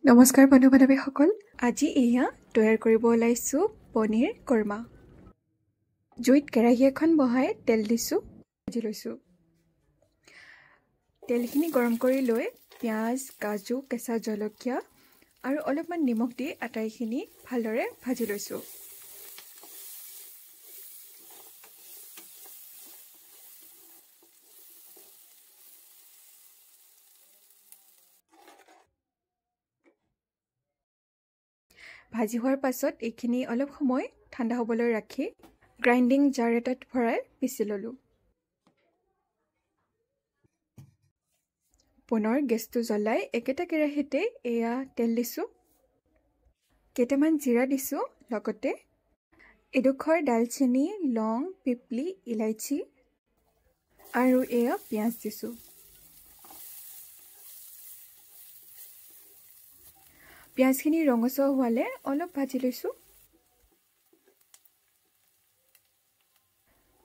নমস্কাৰ বন্ধু বান্ধৱীসকল, আজি এয়া তৈয়াৰ কৰিব ওলাইছোঁ পনীৰ কৰ্মা। জুইত কেৰাহী এখন বহাই তেল দিছোঁ, ভাজি লৈছোঁ। তেলখিনি গৰম কৰি লৈ পিঁয়াজ, কাজু, কেঁচা জলকীয়া আৰু অলপমান নিমখ দি আটাইখিনি ভালদৰে ভাজি লৈছোঁ। ভাজি হোৱাৰ পাছত এইখিনি অলপ সময় ঠাণ্ডা হ'বলৈ ৰাখি গ্ৰাইণ্ডিং জাৰ এটাত ভৰাই পিচি ল'লোঁ। পুনৰ গেছটো জ্বলাই একেটা কেৰাহীতে এয়া তেল দিছোঁ, কেইটামান জিৰা দিছোঁ, লগতে এডোখৰ ডালচেনি, লং, পিপলি, ইলাইচি আৰু এয়া পিঁয়াজ দিছোঁ। পিঁয়াজখিনি ৰঙচুৱা হোৱালে অলপ ভাজি লৈছোঁ।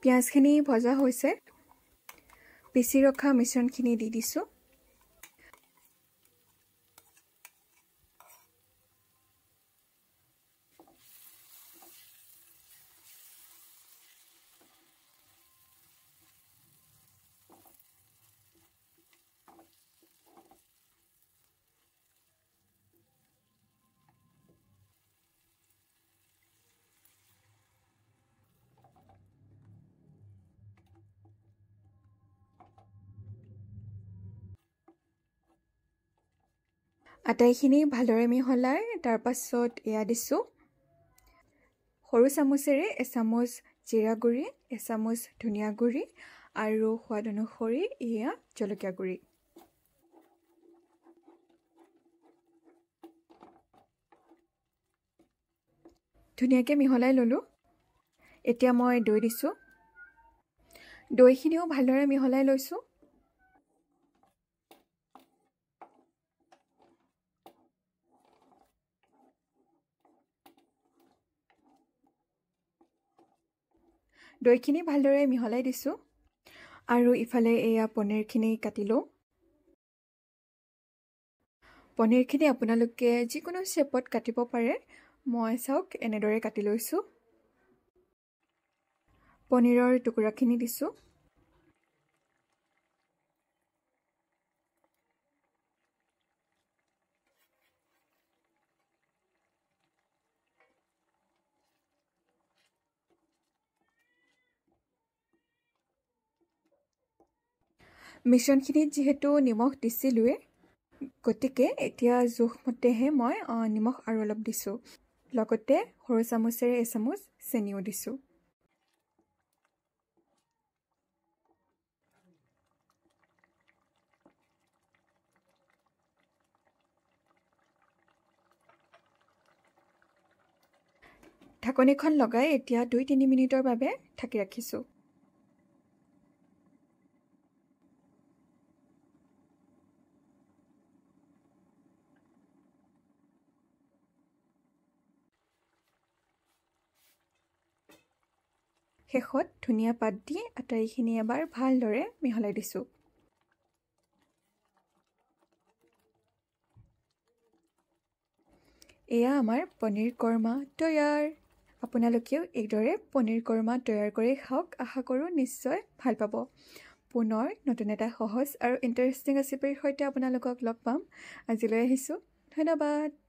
পিঁয়াজখিনি ভজা হৈছে, পিচি ৰখা মিশ্ৰণখিনি দি দিছোঁ। আটাইখিনি ভালদৰে মিহলাই তাৰপাছত এয়া দিছোঁ। সৰু চামুচেৰে এচামুচ জিৰা গুড়ি, এচামুচ ধনিয়া গুড়ি আৰু সোৱাদ অনুসৰি এয়া জলকীয়া গুড়ি। ধুনীয়াকৈ মিহলাই ল'লোঁ। এতিয়া মই দৈ দিছোঁ। দৈখিনিও ভালদৰে মিহলাই লৈছোঁ। দৈখিনি ভালদৰে মিহলাই দিছোঁ আৰু ইফালে এয়া পনীৰখিনি কাটি লওঁ। পনীৰখিনি আপোনালোকে যিকোনো শ্বেপত কাটিব পাৰে। মই চাওক এনেদৰে কাটি লৈছোঁ। পনীৰৰ টুকুৰাখিনি দিছোঁ। মিশ্ৰণখিনিত যিহেতু নিমখ দিছিলোঁৱে, গতিকে এতিয়া জোখমতেহে মই নিমখ আৰু অলপ দিছোঁ। লগতে সৰু চামুচেৰে এচামুচ চেনিও দিছোঁ। ঢাকনিখন লগাই এতিয়া 2-3 মিনিটৰ বাবে ঢাকি ৰাখিছোঁ। শেষত ধনিয়া পাত দি আটাইখিনি এবাৰ ভালদৰে মিহলাই দিছোঁ। এয়া আমাৰ পনীৰ কৰ্মা তৈয়াৰ। আপোনালোকেও এইদৰে পনীৰ কৰ্মা তৈয়াৰ কৰি খাওক। আশা কৰোঁ নিশ্চয় ভাল পাব। পুনৰ নতুন এটা সহজ আৰু ইণ্টাৰেষ্টিং ৰেচিপিৰ সৈতে আপোনালোকক লগ পাম। আজিলৈ আহিছোঁ। ধন্যবাদ।